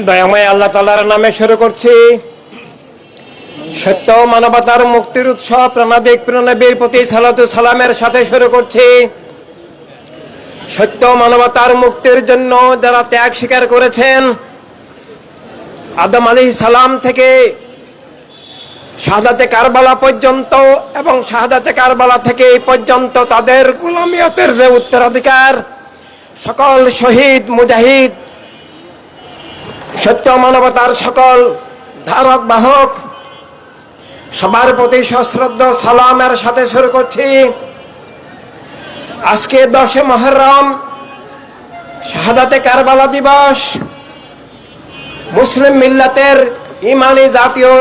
দয়াময় আল্লাহ তাআলার নামে শুরু করছি। সত্য মানবতার মুক্তির উৎসব প্রাণাদিক প্রিয়নবীর প্রতি সালাতু সালামের সাথে শুরু করছি। সত্য মানবতার মুক্তির জন্য যারা ত্যাগ স্বীকার করেছেন, আদম আলাইহিস সালাম থেকে শাহাদাতে কারবালা পর্যন্ত এবং শাহাদাতে কারবালা থেকে এই পর্যন্ত তাদের গোলামিয়তের যে উত্তরাধিকার, সকল শহীদ মুজাহিদ সত্য মানবতার সকল ধারক বাহক সবার প্রতি সশ্রদ্ধ সালামের সাথে শুরু করছি। আজকে 10 মুহররম শাহাদাতে কারবালা দিবস, মুসলিম মিল্লাতের ইমানি জাতীয়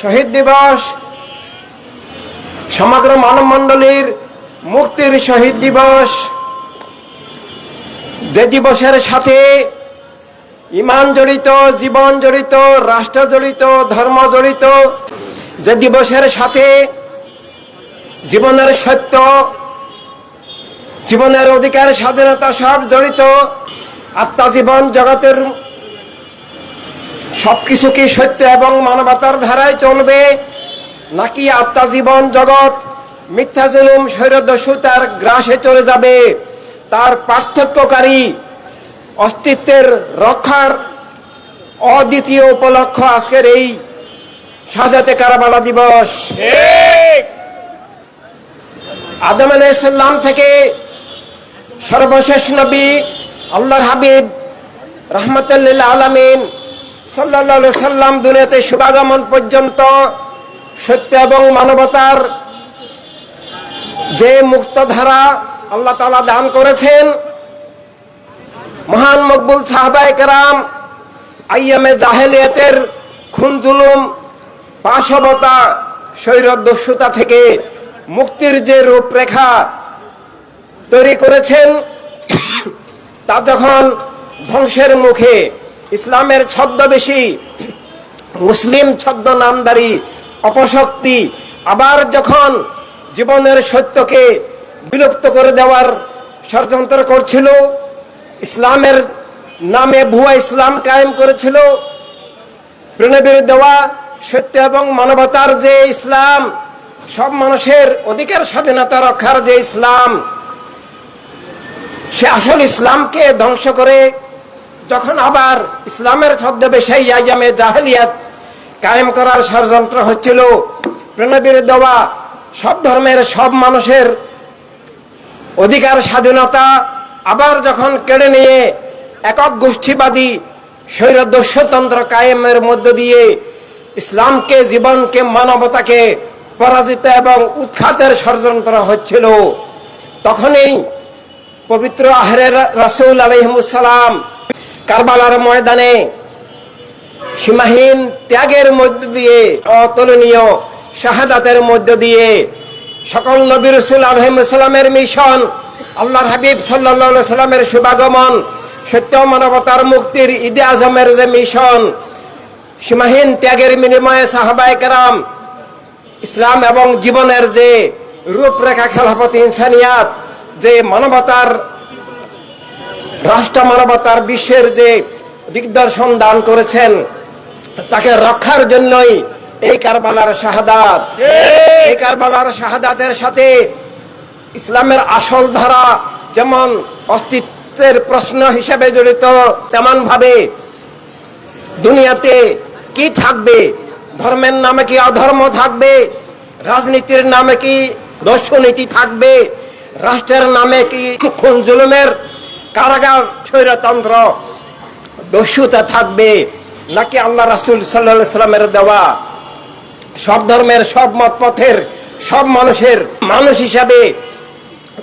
শহীদ দিবস, সমগ্র মানবমণ্ডলীর মুক্তির শহীদ দিবস। যে দিবসের সাথে ইমান জড়িত, জীবন জড়িত, রাষ্ট্র জড়িত, ধর্ম জড়িত, যে দিবসের সাথে জীবনের সত্য, জীবনের অধিকার, স্বাধীনতা সব জড়িত। আত্মজীবন জগতের সবকিছু কি সত্য এবং মানবতার ধারায় চলবে, নাকি আত্মজীবন জগৎ মিথ্যা জুলুম স্বৈরদস্যুতার গ্রাসে চলে যাবে? তার পার্থক্যকারী অস্তিত্বের রক্ষার অদ্বিতীয় উপলক্ষ আজকের এই শাহাদাতে কারবালা দিবস। আদম আলাইহিস সালাম থেকে সর্বশেষ নবী আল্লাহর হাবিব রাহমাতুল লিল আলামিন সাল্লাল্লাহু আলাইহি সাল্লাম দুনিয়াতে শুভাগমন পর্যন্ত সত্য এবং মানবতার যে মুক্তধারা আল্লাহ তাআলা দান করেছেন, মহান মকবুল সাহাবায়ে কেরাম আইয়ামে জাহেলিয়াতের খুন জুলুম, পাশবতা, স্বৈরদস্যুতা থেকে মুক্তির যে রূপরেখা তৈরি করেছেন, তা যখন ধ্বংসের মুখে ইসলামের ছদ্মবেশী মুসলিম ছদ্ম নামদারি অপশক্তি আবার যখন জীবনের সত্যকে বিলুপ্ত করে দেওয়ার ষড়যন্ত্র করছিল, ইসলামের নামে ভুয়া ইসলাম কায়েম করেছিল, প্রিয়নবীর দেওয়া সত্য এবং মানবতার যে ইসলাম, সব মানুষের অধিকার স্বাধীনতা রক্ষার যে ইসলাম, সে আসল ইসলামকে ধ্বংস করে যখন আবার ইসলামের ছদ্মবেশে আইয়ামে জাহেলিয়াত কায়েম করার ষড়যন্ত্র হচ্ছিল, প্রিয়নবীর দেওয়া সব ধর্মের সব মানুষের অধিকার স্বাধীনতা আবার যখন কেড়ে নিয়ে একক গোষ্ঠীবাদী স্বৈরদস্যুতন্ত্র কায়েমের মধ্য দিয়ে ইসলামকে, জীবনকে, মানবতাকে পরাজিত এবং উৎখাতের ষড়যন্ত্র হচ্ছিল, তখনই পবিত্র আহরে রাসূল আলাইহিস সালাম কারবালার ময়দানে সীমাহীন ত্যাগের মধ্য দিয়ে, অতুলনীয় শাহাদাতের মধ্য দিয়ে সকল নবী রাসূল আলাইহিস সালামের মিশন, আল্লাহর হাবিব সাল্লাল্লাহু আলাইহি সাল্লামের শুভাগমন, সত্য মানবতার মুক্তির ঈদে আজমের যে মিশন, সীমাহীন ত্যাগের বিনিময়ে সাহাবায়ে কেরাম ইসলাম এবং জীবনের যে রূপরেখা, খেলাফতে ইনসানিয়াত, যে মানবতার রাষ্ট্র মানবতার বিশ্বের যে দিগদর্শন দান করেছেন, তাকে রক্ষার জন্যই এই কারবালার শাহাদাত। এই কারবালার শাহাদাতের সাথে ইসলামের আসল ধারা যেমন অস্তিত্বের প্রশ্ন হিসেবে জড়িত, তেমন ভাবে দুনিয়াতে কি থাকবে, ধর্মের নামে কি অধর্ম থাকবে, রাজনীতির নামে কি দস্যুনীতি থাকবে, রাষ্ট্রের নামে কি খুন জুলুমের কারাগার, স্বৈরতন্ত্র, দস্যুতা থাকবে, নাকি আল্লাহ রাসূল সাল্লাল্লাহু আলাইহি সাল্লামের দেওয়া সব ধর্মের, সব মত পথের, সব মানুষের মানুষ হিসাবে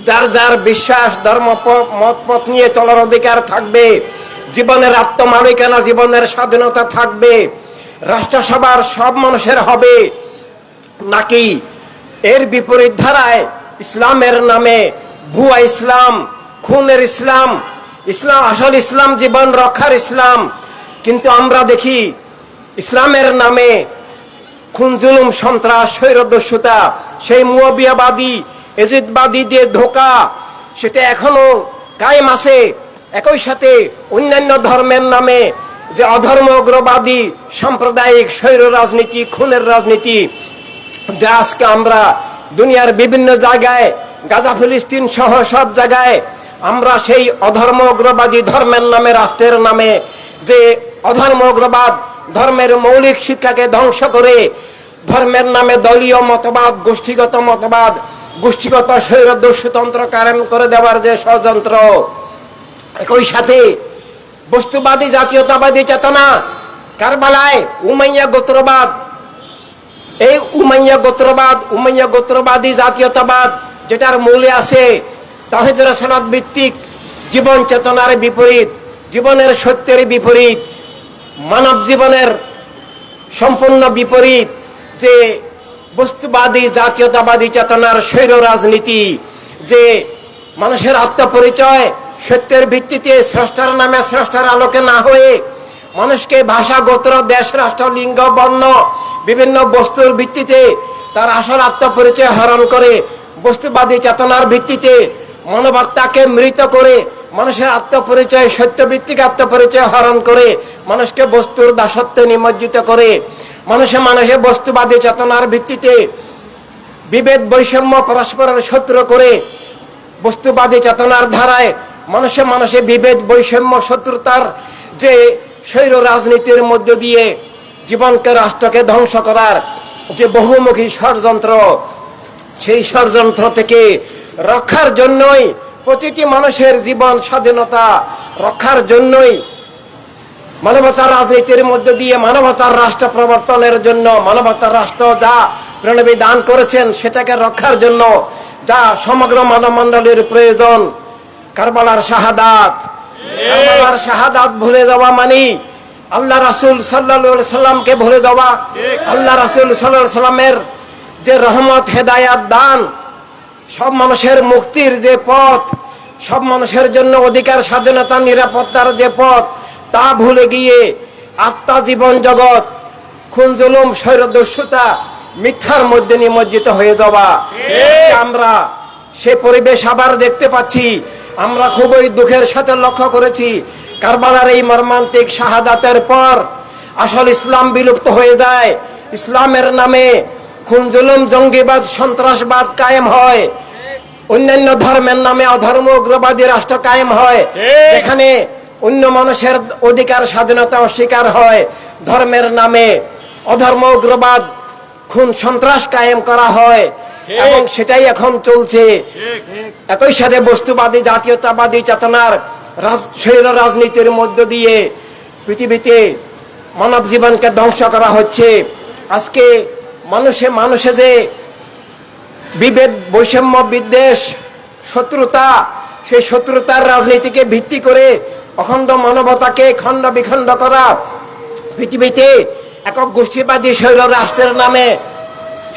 যার যার বিশ্বাস, ধর্ম, মত পথ নিয়ে চলার অধিকার থাকবে, জীবনের আত্মমালিকানা, জীবনের স্বাধীনতা থাকবে, রাষ্ট্রসভার সব মানুষের হবে, নাকি এর বিপরীত ধারায় ইসলামের নামে ভুয়া ইসলাম, খুনের ইসলাম, ইসলাম আসল ইসলাম জীবন রক্ষার ইসলাম, কিন্তু আমরা দেখি ইসলামের নামে খুন জুলুম, সন্ত্রাস, স্বৈরদস্যুতা, সেই মুয়াবিয়াবাদী, এজিদবাদী যে ধোঁকা, সেটা এখনো কায়েম আছে। একই সাথে অন্যান্য ধর্মের নামে যে অধর্ম উগ্রবাদী সাম্প্রদায়িক স্বৈর রাজনীতি, খুনের রাজনীতি, যা আজকে আমরা দুনিয়ার বিভিন্ন জায়গায়, গাজা ফিলিস্তিন সহ সব জায়গায় আমরা সেই অধর্ম উগ্রবাদী ধর্মের নামে, রাষ্ট্রের নামে যে অধর্ম উগ্রবাদ, ধর্মের মৌলিক শিক্ষাকে ধ্বংস করে ধর্মের নামে দলীয় মতবাদ, গোষ্ঠীগত মতবাদ, গোষ্ঠীগত স্বৈর দস্যুতন্ত্র কায়েম করে দেওয়ার যে ষড়যন্ত্র, একই সাথে বস্তুবাদী জাতীয়তাবাদী চেতনা, কারবালায় উমাইয়া গোত্রবাদ, এই উমাইয়া গোত্রবাদী জাতীয়তাবাদ যেটার মূলে আছে তাওহীদ রাসালাত ভিত্তিক জীবন চেতনার বিপরীত, জীবনের সত্যের বিপরীত, মানব জীবনের সম্পূর্ণ বিপরীত যে বস্তুবাদী জাতীয়তাবাদী চেতনার স্বৈর রাজনীতি, যে মানুষের আত্মপরিচয় সত্যের ভিত্তিতে স্রষ্টার নামে স্রষ্টার আলোকে না হয়ে মানুষকে ভাষা, গোত্র, দেশ, রাষ্ট্র, লিঙ্গ, বর্ণ বিভিন্ন বস্তুর ভিত্তিতে তার আসল আত্মপরিচয় হরণ করে, বস্তুবাদী চেতনার ভিত্তিতে মানবাত্মাকে মৃত করে মানুষের আত্মপরিচয়, সত্যভিত্তিক আত্মপরিচয় হরণ করে মানুষকে বস্তুর দাসত্বে নিমজ্জিত করে, মানুষে বস্তুবাদী চেতনার ভিত্তিতে বিভেদ, বৈষম্য, পরস্পরের শত্রু করে বস্তুবাদী চেতনার ধারায় মানুষে বিভেদ, বৈষম্য, শত্রুতার যে স্বৈর রাজনীতির মধ্য দিয়ে জীবনকে, রাষ্ট্রকে ধ্বংস করার যে বহুমুখী ষড়যন্ত্র, সেই ষড়যন্ত্র থেকে রক্ষার জন্যই, প্রতিটি মানুষের জীবন স্বাধীনতা রক্ষার জন্যই মানবতার রাজনীতির মধ্য দিয়ে মানবতার রাষ্ট্র প্রবর্তনের জন্য, মানবতার রাষ্ট্র যা প্রণবী দান করেছেন সেটাকে রক্ষার জন্য যা সমগ্র মানব মণ্ডলীর প্রয়োজন, কারবালার শাহাদাত, কারবালার শাহাদাত ভুলে যাওয়া মানে আল্লাহ রাসূল সাল্লাল্লাহু আলাইহি সাল্লামকে ভুলে যাওয়া, আল্লাহ রাসূল সাল্লাল্লাহু আলাইহি সাল্লামের যে রহমত, হেদায়াত দান, সব মানুষের মুক্তির যে পথ, সব মানুষের জন্য অধিকার, স্বাধীনতা, নিরাপত্তার যে পথ, তা ভুলে গিয়ে আত্মা, জীবন জগৎ, খুন, জুলুম, স্বৈরদস্যুতা, মিথ্যার মধ্যে নিমজ্জিত হয়ে যাওয়া, আমরা সে পরিবেশ আবার দেখতে পাচ্ছি। আমরা খুবই দুঃখের সাথে লক্ষ্য করেছি কারবালার এই মর্মান্তিক শাহাদাতের পর আসল ইসলাম বিলুপ্ত হয়ে যায়, ইসলামের নামে খুন, জুলুম, জঙ্গিবাদ, সন্ত্রাসবাদ কায়েম হয়, অন্যান্য ধর্মের নামে অধর্ম উগ্রবাদী রাষ্ট্র কায়েম হয়, এখানে অন্য মানুষের অধিকার, স্বাধীনতা অস্বীকার হয়, ধর্মের নামে অধর্ম উগ্রবাদ, খুন, সন্ত্রাস কায়েম করা হয়, এবং সেটাই এখন চলছে। একই সাথে বস্তুবাদী জাতীয়তাবাদী চেতনার স্বৈর রাজনীতির মধ্য দিয়ে পৃথিবীতে মানব জীবনকে ধ্বংস করা হচ্ছে। আজকে মানুষে যে বিভেদ, বৈষম্য, বিদ্বেষ, শত্রুতা, সেই শত্রুতার রাজনীতিকে ভিত্তি করে অখণ্ড মানবতাকে খণ্ড বিখণ্ড করা, পৃথিবীতে একক গোষ্ঠীবাদী স্বৈর রাষ্ট্রের নামে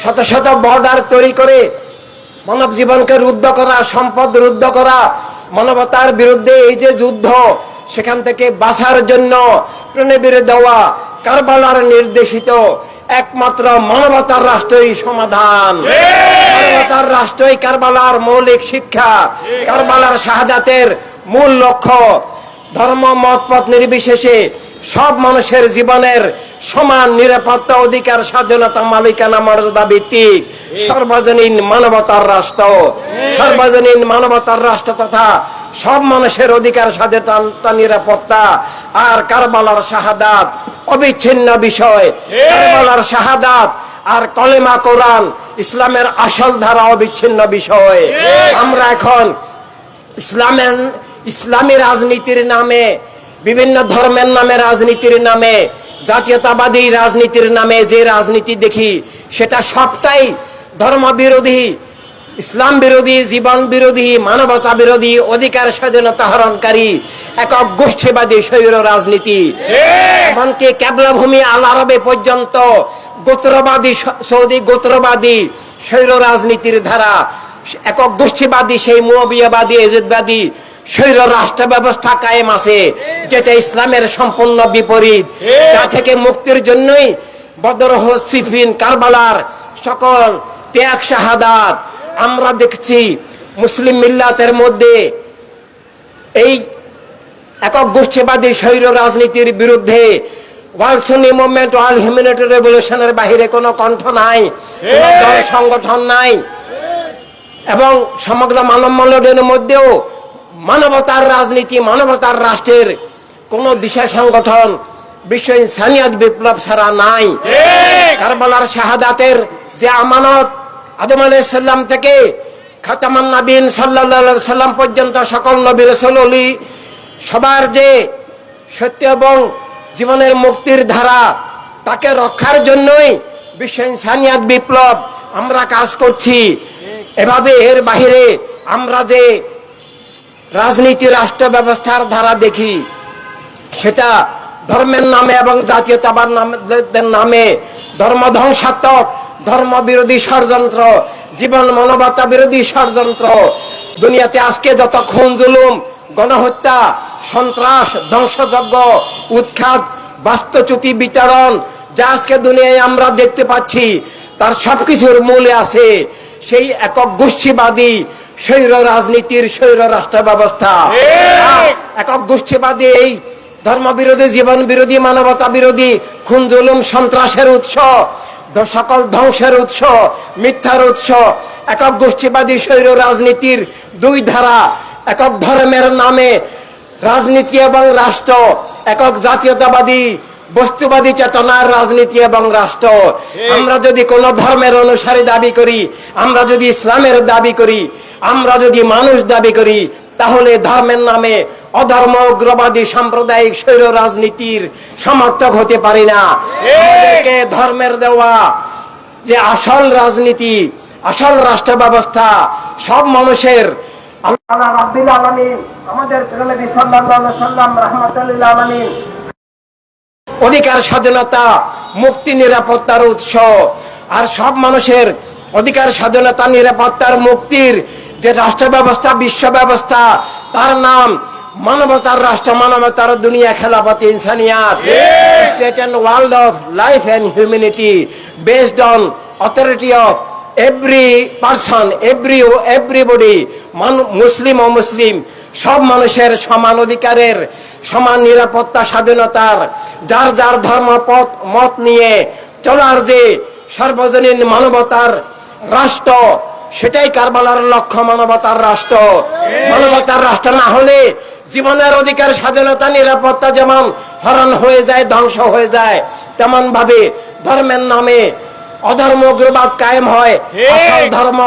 শত শত বর্ডার তৈরি করে মানব জীবনকে রুদ্ধ করা, সম্পদ রুদ্ধ করা, মানবতার বিরুদ্ধে এই যে যুদ্ধ, সেখান থেকে বাঁচার জন্য প্রণবীর দেওয়া কারবালার নির্দেশিত একমাত্র মানবতার রাষ্ট্রই সমাধান, মানবতার রাষ্ট্রই কারবালার মৌলিক শিক্ষা, কারবালার শাহাদাতের মূল লক্ষ্য, ধর্ম, মত, পথ নির্বিশেষে সব মানুষের জীবনের সমান নিরাপত্তা, অধিকার, স্বাধীনতা, মালিকানা, মর্যাদা ভিত্তিক সর্বজনীন মানবতার রাষ্ট্র, সর্বজনীন মানবতার রাষ্ট্র তথা সব মানুষের অধিকার, স্বাধীনতা, নিরাপত্তা। আর কারবালার শাহাদাত অবিচ্ছিন্ন বিষয়, কারবালার শাহাদাত আর কলেমা, কোরআন, ইসলামের আসল ধারা অবিচ্ছিন্ন বিষয়। আমরা এখন ইসলামী রাজনীতির নামে, বিভিন্ন ধর্মের নামে, রাজনীতির নামে, জাতীয়তাবাদী রাজনীতির নামে যে রাজনীতি দেখি সেটা সবটাই ধর্ম বিরোধী, ইসলাম বিরোধী, জীবন বিরোধী, মানবতা বিরোধী, অধিকার, স্বাধীনতা হরণকারী একক গোষ্ঠীবাদী স্বৈর রাজনীতি। এমনকি কেবলা ভূমি আল আরবে পর্যন্ত গোত্রবাদী, সৌদি গোত্রবাদী স্বৈর রাজনীতির ধারা, একক গোষ্ঠীবাদী, সেই মুয়াবিয়াবাদী, এজিদবাদী স্বৈর রাষ্ট্র ব্যবস্থা কায়েম আছে, যেটা ইসলামের সম্পূর্ণ বিপরীত। যা থেকে মুক্তির জন্যই বদর, সিফিন, কারবালার সকল ত্যাগ, শাহাদাত আমরা দেখছি। মুসলিম মিল্লাতের মধ্যে এই একক গোষ্ঠীবাদী স্বৈর রাজনীতির বিরুদ্ধে ওয়ার্ল্ড সুন্নি মুভমেন্ট, ওয়ার্ল্ড হিউম্যানিটি রেভলিউশনের বাহিরে কোনো কণ্ঠ নাই, কোনো দল সংগঠন নাই। এবং সমগ্র মানব মণ্ডলের মধ্যেও মানবতার রাজনীতি, মানবতার রাষ্ট্রের কোনো দিশা সংগঠন বিশ্ব ইনসানিয়াত বিপ্লব ছাড়া নাই। কারবালার শাহাদাতের যে আমানত, আদম আলাইহিস সালাম থেকে খাতামান নবীন সাল্লাল্লাহু আলাইহি সাল্লাম পর্যন্ত সকল নবী রাসূল ওলি সবার যে সত্য এবং জীবনের মুক্তির ধারা, তাকে রক্ষার জন্যই বিশ্ব ইনসানিয়াত বিপ্লব আমরা কাজ করছি। এভাবে এর বাহিরে আমরা যে রাজনীতি, রাষ্ট্র ব্যবস্থার ধারা দেখি, সেটা ধর্মের নামে এবং জাতীয়তাবাদের নামে ধর্ম ধ্বংসাত্মক, ধর্ম বিরোধী ষড়যন্ত্র, জীবন মানবতা বিরোধী ষড়যন্ত্র। দুনিয়াতে আজকে যত খুন, জুলুম, গণহত্যা, সন্ত্রাস, ধ্বংসযজ্ঞ, উৎখাত, বাস্তুচ্যুতি, বিতরণ যা আজকে দুনিয়ায় আমরা দেখতে পাচ্ছি, তার সবকিছুর মূলে আছে সেই একক গোষ্ঠীবাদী স্বৈর রাজনীতির, স্বৈর রাষ্ট্র ব্যবস্থা। একক গোষ্ঠীবাদী এই ধর্ম বিরোধী, জীবন বিরোধী, মানবতা বিরোধী, খুন, জুলুম, সন্ত্রাসের উৎস, সকল ধ্বংসের উৎস, মিথ্যার উৎস একক গোষ্ঠীবাদী স্বৈর রাজনীতির দুই ধারা। একক ধর্মের নামে রাজনীতি এবং রাষ্ট্র, একক জাতীয়তাবাদী বস্তুবাদী চেতনার রাজনীতি এবং রাষ্ট্র। আমরা যদি কোন ধর্মের অনুসারী দাবি করি, আমরা যদি ইসলামের দাবি করি, আমরা যদি মানুষ দাবি করি, তাহলে ধর্মের নামে অধর্ম, উগ্রবাদী, সাম্প্রদায়িক স্বৈর রাজনীতির সমর্থক হতে পারি না। আমাদেরকে ধর্মের দেওয়া যে আসল রাজনীতি, আসল রাষ্ট্র ব্যবস্থা, সব মানুষের, আল্লাহ রাব্বুল আলামিন, আমাদের নবী সাল্লাল্লাহু আলাইহি সাল্লাম রাহমাতুল লিল আলামিন, অধিকার, স্বাধীনতা, মুক্তি, নিরাপত্তার উৎস। আর সব মানুষের অধিকার, স্বাধীনতা, নিরাপত্তার, মুক্তির যে রাষ্ট্র ব্যবস্থা, বিশ্ব ব্যবস্থা, তার নাম মানবতার রাষ্ট্র, মানবতার দুনিয়া, খেলাফত ইনসানিয়াত, state and world of life and humanity, based on authority of every person, everybody, Muslim ও মুসলিম, সব মানুষের সমান অধিকারের, সমান নিরাপত্তা, স্বাধীনতার, যার যার ধর্ম মত নিয়ে চলার যে সর্বজনীন মানবতার রাষ্ট্র, সেটাই কারবালার লক্ষ্য, মানবতার রাষ্ট্র। মানবতার রাষ্ট্র না হলে জীবনের অধিকার, স্বাধীনতা, নিরাপত্তা যেমন হরণ হয়ে যায়, ধ্বংস হয়ে যায়, তেমন ভাবে ধর্মের নামে অধর্ম, উগ্রবাদ কায়েম হয়, আসল ধর্ম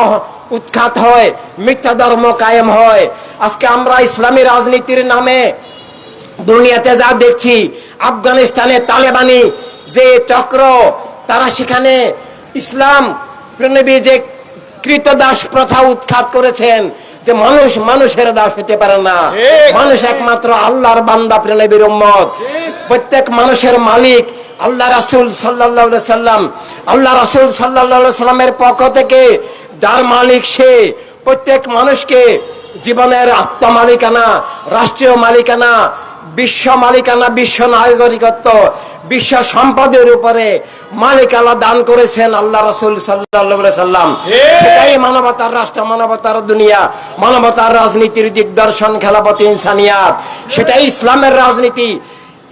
উৎখাত হয়, মিথ্যা ধর্ম কায়েম হয়। আজকে আমরা ইসলামী রাজনীতির নামে দুনিয়াতে যা দেখছি, আফগানিস্তানে তালেবানি যে চক্র, তারা সেখানে ইসলাম প্রণবী যে কৃতদাস প্রথা উৎখাত করেছেন, যে মানুষ মানুষের দাস হতে পারে না, মানুষ একমাত্র আল্লাহর বান্দা, প্রণবীর উম্মত। প্রত্যেক মানুষের মালিক আল্লাহ রাসূল সাল্লাল্লাহু আলাইহি সাল্লাম। আল্লাহ রাসূল সাল্লাল্লাহু আলাইহি সাল্লামের পক্ষ থেকে যার মালিক, সে প্রত্যেক মানুষকে জীবনের আত্মমালিকানা, রাষ্ট্রীয় মালিকানা, বিশ্ব মালিকানা, বিশ্ব নাগরিকত্ব, বিশ্ব সম্পদের উপরে মালিকানা দান করেছেন আল্লাহ রাসূল সাল্লাল্লাহু আলাইহি সাল্লাম। সেটাই মানবতার রাষ্ট্র, মানবতার দুনিয়া, মানবতার রাজনীতির দিগদর্শন, খেলাফত ইনসানিয়াত। সেটাই ইসলামের রাজনীতি,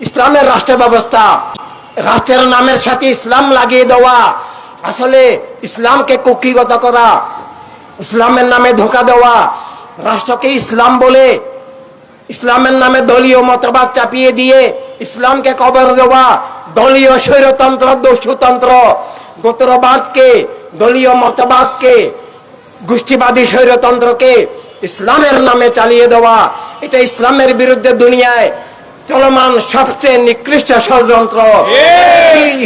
ইসলামের রাষ্ট্র ব্যবস্থা। রাষ্ট্রের নামের সাথে ইসলাম লাগিয়ে দেওয়া, আসলে ইসলামকে কুক্ষিগত করা, ইসলামের নামে ধোঁকা দেওয়া, রাষ্ট্রকে ইসলাম বলে ইসলামের নামে দলীয় মতবাদ চাপিয়ে দিয়ে ইসলামকে কবর দেওয়া, দলীয় স্বৈরতন্ত্র, দস্যুতন্ত্র, গোত্রবাদকে, দলীয় মতবাদকে, গোষ্ঠীবাদী স্বৈরতন্ত্রকে ইসলামের নামে চালিয়ে দেওয়া, এটা ইসলামের বিরুদ্ধে দুনিয়ায় চলমান সবচেয়ে নিকৃষ্ট ষড়যন্ত্র।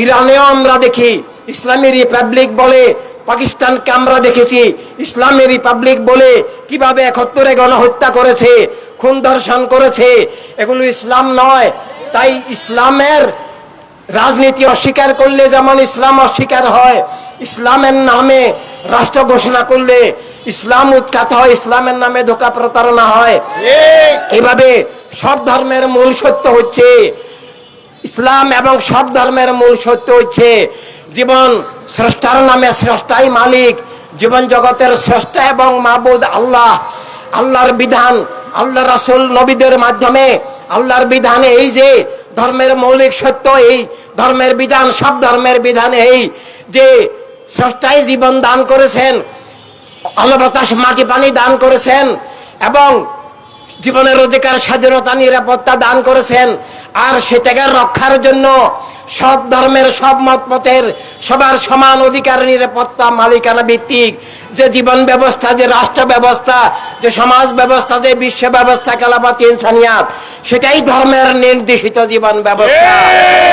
ইরানেও আমরা দেখি ইসলামী রিপাবলিক বলে, পাকিস্তানকে আমরা দেখেছি ইসলামী রিপাবলিক বলে কিভাবে 71-এ গণহত্যা করেছে, খুন ধর্ষণ করেছে। এগুলো ইসলাম নয়। তাই ইসলামের রাজনীতি অস্বীকার করলে যেমন ইসলাম অস্বীকার হয়, ইসলামের নামে রাষ্ট্র ঘোষণা করলে ইসলাম উৎখাত হয়, ইসলামের নামে ধোঁকা প্রতারণা হয়। এইভাবে সব ধর্মের মূল সত্য হচ্ছে ইসলাম, এবং সব ধর্মের মূল সত্য হচ্ছে জীবন স্রষ্টার নামে স্রষ্টাই মালিক, জীবন জগতের স্রষ্টা এবং মাবুদ আল্লাহ। আল্লাহর বিধান, আল্লাহ রাসূল নবীদের মাধ্যমে আল্লাহর বিধানে এই যে ধর্মের মৌলিক সত্য, এই ধর্মের বিধান, সব ধর্মের বিধানে এই যে স্রষ্টাই জীবন দান করেছেন, আলো বাতাস মাটি পানি দান করেছেন এবং জীবনের অধিকার, স্বাধীনতা, নিরাপত্তা দান করেছেন। আর সেটাকে রক্ষার জন্য সব ধর্মের, সব মত পথের সবার সমান অধিকার, নিরাপত্তা, মালিকানা ভিত্তিক যে জীবন ব্যবস্থা, যে রাষ্ট্র ব্যবস্থা, যে সমাজ ব্যবস্থা, যে বিশ্ব ব্যবস্থা, খেলাফত ইনসানিয়াত, সেটাই ধর্মের নির্দেশিত জীবন ব্যবস্থা,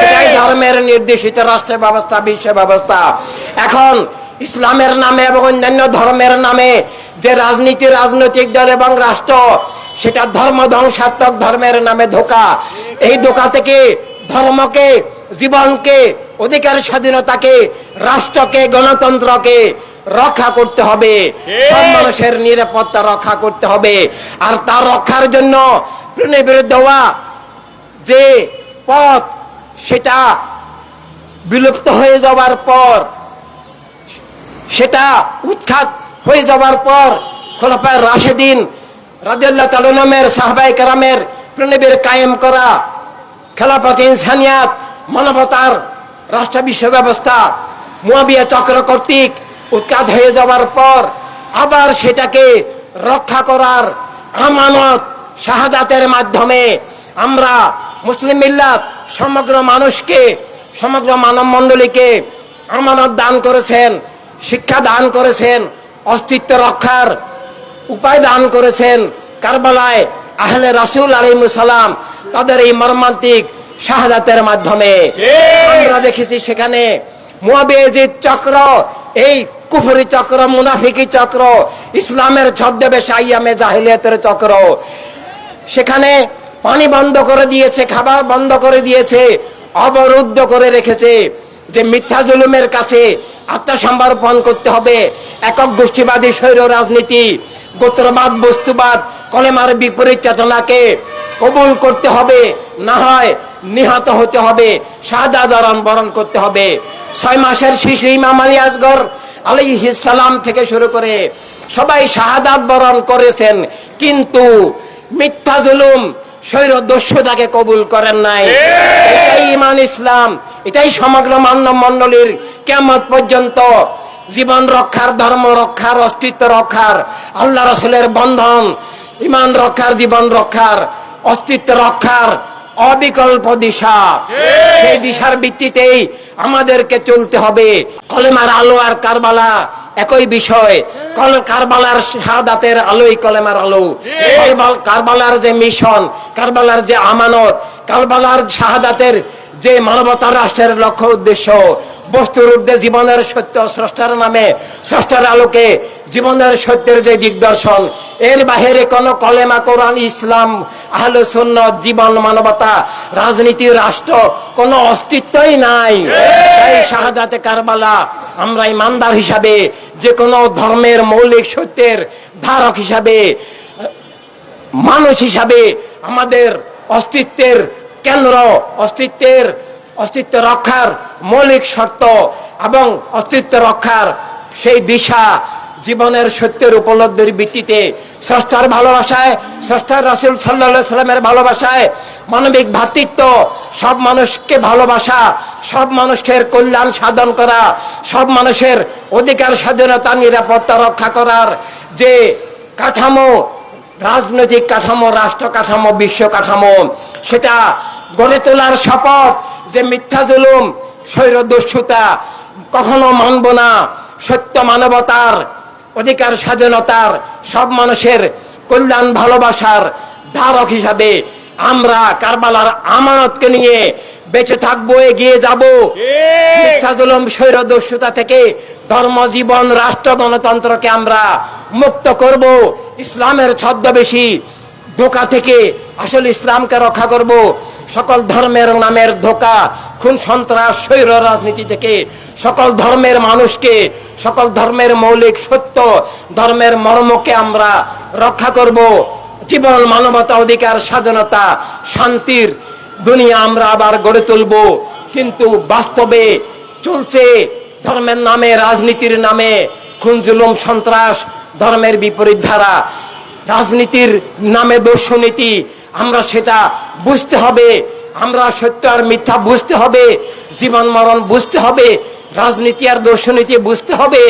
সেটাই ধর্মের নির্দেশিত রাষ্ট্র ব্যবস্থা, বিশ্ব ব্যবস্থা। এখন ইসলামের নামে এবং অন্যান্য ধর্মের নামে যে রাজনীতি, রাজনৈতিক দল এবং রাষ্ট্র, সেটা ধর্ম ধ্বংসাত্মক, ধর্মের নামে ধোঁকা। এই ধোঁকা থেকে ধর্মকে, জীবনকে, অধিকার, স্বাধীনতাকে, রাষ্ট্রকে, গণতন্ত্রকে রক্ষা করতে হবে, সব মানুষের নিরাপত্তা রক্ষা করতে হবে। আর তার রক্ষার জন্য বিরুদ্ধে হওয়া যে পথ, সেটা বিলুপ্ত হয়ে যাওয়ার পর, সেটা উৎখাত হয়ে যাওয়ার পর খোলাফায়ে রাশেদিন রাদিয়াল্লাহু তাআলা আনহুমের, সাহাবায়ে কেরামের প্রণবের কায়েম করা খেলাফত ইনসানিয়াত, মানবতার রাষ্ট্র বিশ্ব ব্যবস্থা মুয়াবিয়া চক্র কর্তৃক উৎখাত হয়ে যাওয়ার পর আবার সেটাকে রক্ষা করার আমানত শাহাদাতের মাধ্যমে আমরা মুসলিম মিল্লাত সমগ্র মানুষকে, সমগ্র মানব মণ্ডলীকে আমানত দান করেছেন, শিক্ষা দান করেছেন, অস্তিত্ব রক্ষার উপায় দান করেছেন। কারবালায় আহলে রাসূল আলাইহিস সালাম তাদের এই মর্মান্তিক শাহাদাতের মাধ্যমে আমরা দেখেছি সেখানে মুয়াবিয়াজিদ চক্র, এই কুফরি চক্র, মুনাফিকি চক্র, ইসলামের ছদ্মবেশে আইয়ামে জাহিলিয়াতের চক্র, সেখানে পানি বন্ধ করে দিয়েছে, খাবার বন্ধ করে দিয়েছে, অবরুদ্ধ করে রেখেছে যে মিথ্যা জুলুমের কাছে আত্মসমর্পণ করতে হবে। একক গোষ্ঠীবাদী স্বৈর রাজনীতি, গোত্রবাদ, বস্তুবাদ, কলেমার বিপরীত চেতনাকে কবুল করতে হবে, না হয় নিহত হতে হবে, শাহাদাত বরণ করতে হবে। 6 মাসের শিশু ইমাম আলী আসগর আলাইহিস সালাম থেকে শুরু করে সবাই শাহাদাত বরণ করেছেন, কিন্তু মিথ্যা জুলুম, স্বৈর দস্যুতাকে কবুল করেন নাই। এটাই ঈমান ইসলাম, এটাই সমগ্র মানব মণ্ডলীর কিয়ামত পর্যন্ত জীবন রক্ষার, ধর্ম রক্ষার, অস্তিত্ব রক্ষার, আল্লাহ রাসূলের বন্ধন, ঈমান রক্ষার, জীবন রক্ষার, অস্তিত্ব রক্ষার অবিকল্প দিশা। সেই দিশার ভিত্তিতেই আমাদেরকে চলতে হবে। কলেমার আলো আর কারবালা একই বিষয়। কারবালার শাহাদাতের আলোই কলেমার আলো। কারবালার যে মিশন, কারবালার যে আমানত, কারবালার শাহাদাতের যে মানবতার রাষ্ট্রের লক্ষ্য উদ্দেশ্য, বস্তুর ঊর্ধ্বে জীবনের সত্য, স্রষ্টার নামে, স্রষ্টার আলোকে জীবনের সত্যের যে দিগদর্শন, এর বাহিরে কোন কলেমা, কোরআন, ইসলাম, আহলে সুন্নাত, জীবন, মানবতা, রাজনীতি, রাষ্ট্র কোনো অস্তিত্বই নাই। তাই শাহাদাতে কারবালা আমরা ইমানদার হিসাবে, যে কোনো ধর্মের মৌলিক সত্যের ধারক হিসাবে, মানুষ হিসাবে আমাদের অস্তিত্বের কেন্দ্র, অস্তিত্ব রক্ষার মৌলিক শর্ত এবং অস্তিত্ব রক্ষার সেই দিশা জীবনের সত্যের উপলব্ধির ভিত্তিতে, স্রষ্টার ভালোবাসায়, স্রষ্টার রাসূল সাল্লাল্লাহু আলাইহি সাল্লামের ভালোবাসায়, মানবিক ভ্রাতৃত্ব, সব মানুষকে ভালোবাসা, সব মানুষের কল্যাণ সাধন করা, সব মানুষের অধিকার, স্বাধীনতা, নিরাপত্তা রক্ষা করার যে কাঠামো, রাজনৈতিক কাঠামো, রাষ্ট্র কাঠামো, বিশ্ব কাঠামো, সেটা গড়ে তোলার শপথ যে মিথ্যা জুলুম, স্বৈর দস্যুতা কখনো মানব না। সত্য, মানবতার, অধিকার, স্বাধীনতার, সব মানুষের কল্যাণ, ভালোবাসার ধারক হিসাবে আমরা কারবালার আমানতকে নিয়ে বেঁচে থাকবো, এগিয়ে যাব। মিথ্যা জুলুম, স্বৈর দস্যুতা থেকে ধর্ম, জীবন, রাষ্ট্র, গণতন্ত্রকে আমরা মুক্ত করব। ইসলামের ছদ্মবেশী ধোঁকা থেকে আসল ইসলামকে রক্ষা করব। সকল ধর্মের নামের ধোঁকা, খুন, সন্ত্রাস, স্বৈর রাজনীতি থেকে সকল ধর্মের মানুষকে, সকল ধর্মের মৌলিক সত্য, ধর্মের মর্মকে আমরা রক্ষা করব। জীবন, মানবতা, অধিকার, স্বাধীনতা, শান্তির দুনিয়া আমরা আবার গড়ে তুলব। কিন্তু বাস্তবে চলছে ধর্মের নামে, রাজনীতির নামে খুন, জুলুম, সন্ত্রাস, ধর্মের বিপরীত ধারা, রাজনীতির নামে দস্যুনীতি, আমরা সেটা বুঝতে হবে, আমরা সত্য আর মিথ্যা বুঝতে হবে, জীবন মরণ বুঝতে হবে, রাজনীতি আর দর্শনীতি বুঝতে হবে,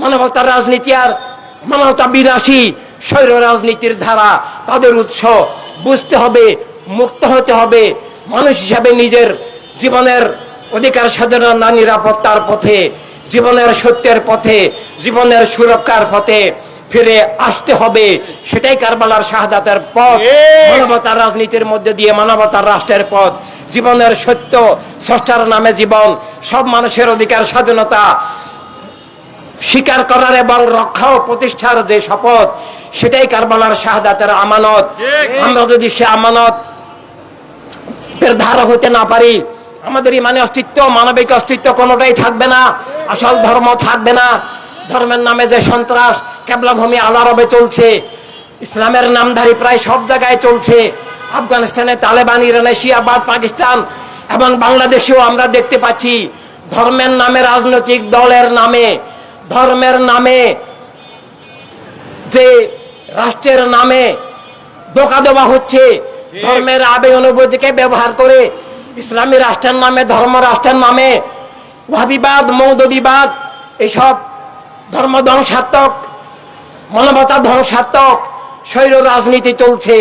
মানবতার রাজনীতি আর মানবতা বিরাশী স্বৈর রাজনীতির ধারা তাদের উৎস বুঝতে হবে, মুক্ত হতে হবে। মানুষ হিসাবে নিজের জীবনের অধিকার স্বাধীনতা নিরাপত্তার পথে, জীবনের সত্যের পথে, জীবনের সুরক্ষার পথে ফিরে আসতে হবে। সেটাই কারবালার শাহাদাতের পথ, মানবতার রাজনীতির মধ্যে দিয়ে মানবতার রাষ্ট্রের পথ, জীবনের সত্য, স্রষ্টার নামে জীবন, সব মানুষের অধিকার স্বাধীনতা স্বীকার করার এবং রক্ষা ও প্রতিষ্ঠার যে শপথ, সেটাই কারবালার শাহাদাতের আমানত। আমরা যদি সে আমানত এর ধারক হতে না পারি, আমাদের ইমানি অস্তিত্ব, মানবিক অস্তিত্ব কোনোটাই থাকবে না, আসল ধর্ম থাকবে না। ধর্মের নামে যে সন্ত্রাস কেবলাভূমি আল আরবে চলছে, ইসলামের নামধারী প্রায় সব জায়গায় চলছে, আফগানিস্তানে তালেবান, ইরানে শিয়াবাদ, পাকিস্তান এবং বাংলাদেশেও আমরা দেখতে পাচ্ছি। ধর্মের নামে, রাজনৈতিক দলের নামে, ধর্মের নামে, যে রাষ্ট্রের নামে ধোঁকা দেওয়া হচ্ছে, ধর্মের আবেগ অনুভূতিকে ব্যবহার করে ইসলামী রাষ্ট্রের নামে, ধর্ম রাষ্ট্রের নামে ওয়াহাবিবাদ, মৌদুদিবাদ, এসব ধর্ম ধ্বংসাত্মক, মানবতা ধ্বংসাত্মক স্বৈর রাজনীতি চলছে।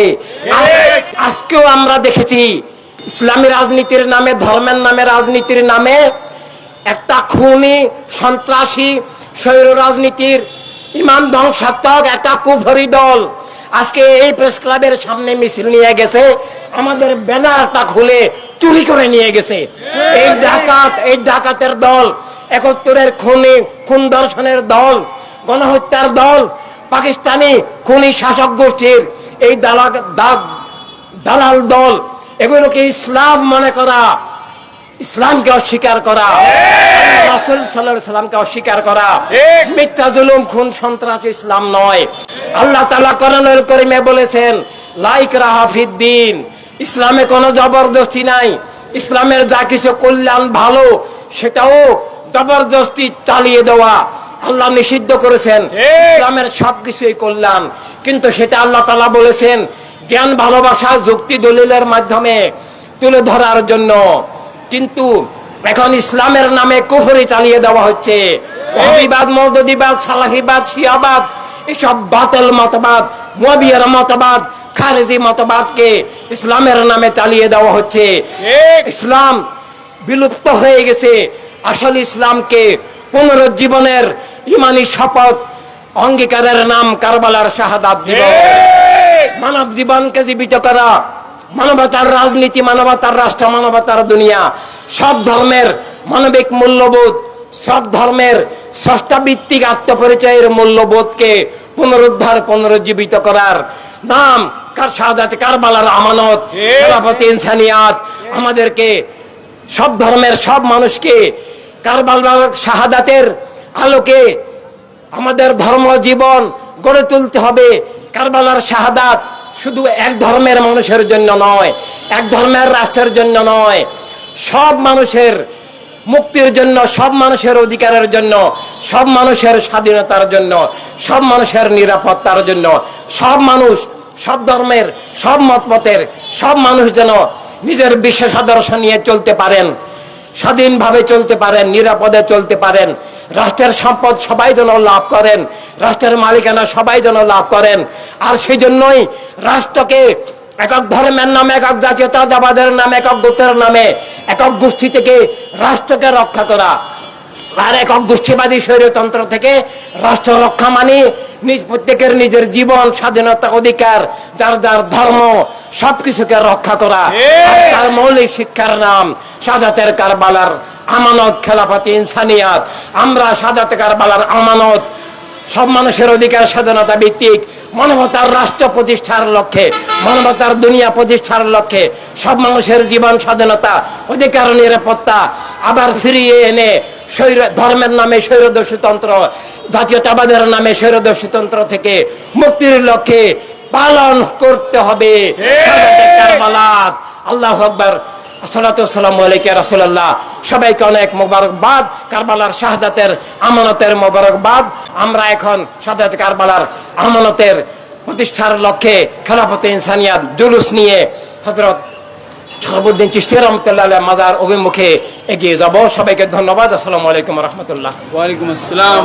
আজকেও আমরা দেখেছি ইসলামী রাজনীতির নামে, ধর্মের নামে, রাজনীতির নামে একটা খুনি, সন্ত্রাসী, স্বৈর রাজনীতির ইমান ধ্বংসাত্মক একটা কুফরি দল আজকে এই প্রেস ক্লাবের সামনে মিছিল নিয়ে গেছে, আমাদের ব্যানারটা খুলে চুরি করে নিয়ে গেছে। এই ডাকাতের দল, ৭১-এর খুনি, খুন দর্শনের দল, গণহত্যার দল, পাকিস্তানি খুনি শাসক গোষ্ঠীর এই দালাল দল, এগুলোকে ইসলাম মনে করা, ইসলামকে অস্বীকার করা, রাসূল সাল্লাল্লাহু আলাইহি সাল্লামকে অস্বীকার করা, মিথ্যা, জুলুম, খুন, সন্ত্রাস ইসলাম নয়। আল্লাহ তাআলা কোরআনুল কারীমে বলেছেন, লা ইকরাহা ফিদ্দীন, ইসলামে কোনো জবরদস্তি নাই। ইসলামের যা কিছু কল্যাণ ভালো, সেটাও জবরদস্তি চালিয়ে দেওয়া আল্লাহ নিষিদ্ধ করেছেন। ইসলামের সবকিছুই কল্যাণ, কিন্তু সেটা আল্লাহ তাআলা বলেছেন জ্ঞান, ভালোবাসা, যুক্তি, দলিলের মাধ্যমে তুলে ধরার জন্য। কিন্তু এখন ইসলামের নামে কুফরি চালিয়ে দেওয়া হচ্ছে। ওয়াহাবিবাদ, মওদুদিবাদ, সালাফিবাদ, শিয়াবাদ, এসব বাতিল মতবাদ, মুআবিয়ার মতবাদ, খারেজি মতবাদকে ইসলামের নামে চালিয়ে দেওয়া হচ্ছে। ইসলাম বিলুপ্ত হয়ে গেছে। আসল ইসলামকে পুনরুজ্জীবনের ইমানি শপথ অঙ্গীকারের নাম কারবালার শাহাদাত দিবস। মানব জীবনকে জীবিত করা, মানবতার রাজনীতি, মানবতার রাষ্ট্র, মানবতার দুনিয়া, সব ধর্মের মানবিক মূল্যবোধ, সব ধর্মের স্রষ্টাভিত্তিক আত্মপরিচয়ের মূল্যবোধকে পুনরুদ্ধার, পুনরুজ্জীবিত করার নাম শাহাদাত কারবালার আমানত। খেলাফতে ইনসানিয়াত আমাদেরকে, সব ধর্মের সব মানুষকে কারবালার শাহাদাতের আলোকে আমাদের ধর্ম জীবন গড়ে তুলতে হবে। কারবালার শাহাদাত শুধু এক ধর্মের মানুষের জন্য নয়, এক ধর্মের রাষ্ট্রের জন্য নয়, সব মানুষের মুক্তির জন্য, সব মানুষের অধিকারের জন্য, সব মানুষের স্বাধীনতার জন্য, সব মানুষের নিরাপত্তার জন্য। সব মানুষ, সব ধর্মের, সব মতপথের সব মানুষ যেন নিজের বিশ্বাস আদর্শ নিয়ে চলতে পারেন, স্বাধীনভাবে চলতে পারেন, নিরাপদে চলতে পারেন। রাষ্ট্রের সম্পদ সবাই যেন লাভ করেন, রাষ্ট্রের মালিকানা সবাই যেন লাভ করেন। আর সেই জন্যই রাষ্ট্রকে একক ধর্মের নামে, একক জাতীয়তাবাদের নামে, একক গোত্রের নামে, একক গোষ্ঠী থেকে রাষ্ট্রকে রক্ষা করা, আর একক গোষ্ঠীবাদী স্বৈরতন্ত্র থেকে রাষ্ট্র রক্ষা মানে প্রত্যেকের নিজের জীবন, স্বাধীনতা, অধিকার, যার যার ধর্ম সবকিছুকে রক্ষা করা। তার মৌলিক শিক্ষার নাম শাহাদাতের কারবালার আমানত, খেলাফতে ইনসানিয়াত। আমরা শাহাদাতে কারবালার আমানত, সব মানুষের অধিকার স্বাধীনতা ভিত্তিক মানবতার রাষ্ট্র প্রতিষ্ঠার লক্ষ্যে, মানবতার দুনিয়া প্রতিষ্ঠার লক্ষ্যে, সব মানুষের জীবন, স্বাধীনতা, অধিকার, নিরাপত্তা আবার ফিরিয়ে এনে ধর্মের নামে স্বৈরদস্যুতন্ত্র, জাতীয়তাবাদের নামে স্বৈরদস্যুতন্ত্র থেকে মুক্তির লক্ষ্যে পালন করতে হবে কারবালাত। আল্লাহু আকবার, আসসালাতু ওয়াসসালামু আলাইকা ইয়া রাসূলুল্লাহ। সবাইকে অনেক মোবারকবাদ, কারবালার শাহাদাতের আমানতের মোবারকবাদ। আমরা এখন শাহাদাত কারবালার আমানতের প্রতিষ্ঠার লক্ষ্যে খেলাফতে ইনসানিয়াত জুলুস নিয়ে হযরত শরফুদ্দীন চিশতি রাহমাতুল্লাহ আলাইহি মাজার অভিমুখে এগিয়ে যাব। সবাইকে ধন্যবাদ। আসসালামু আলাইকুম ওয়া রাহমাতুল্লাহ। ওয়া আলাইকুম আসসালাম।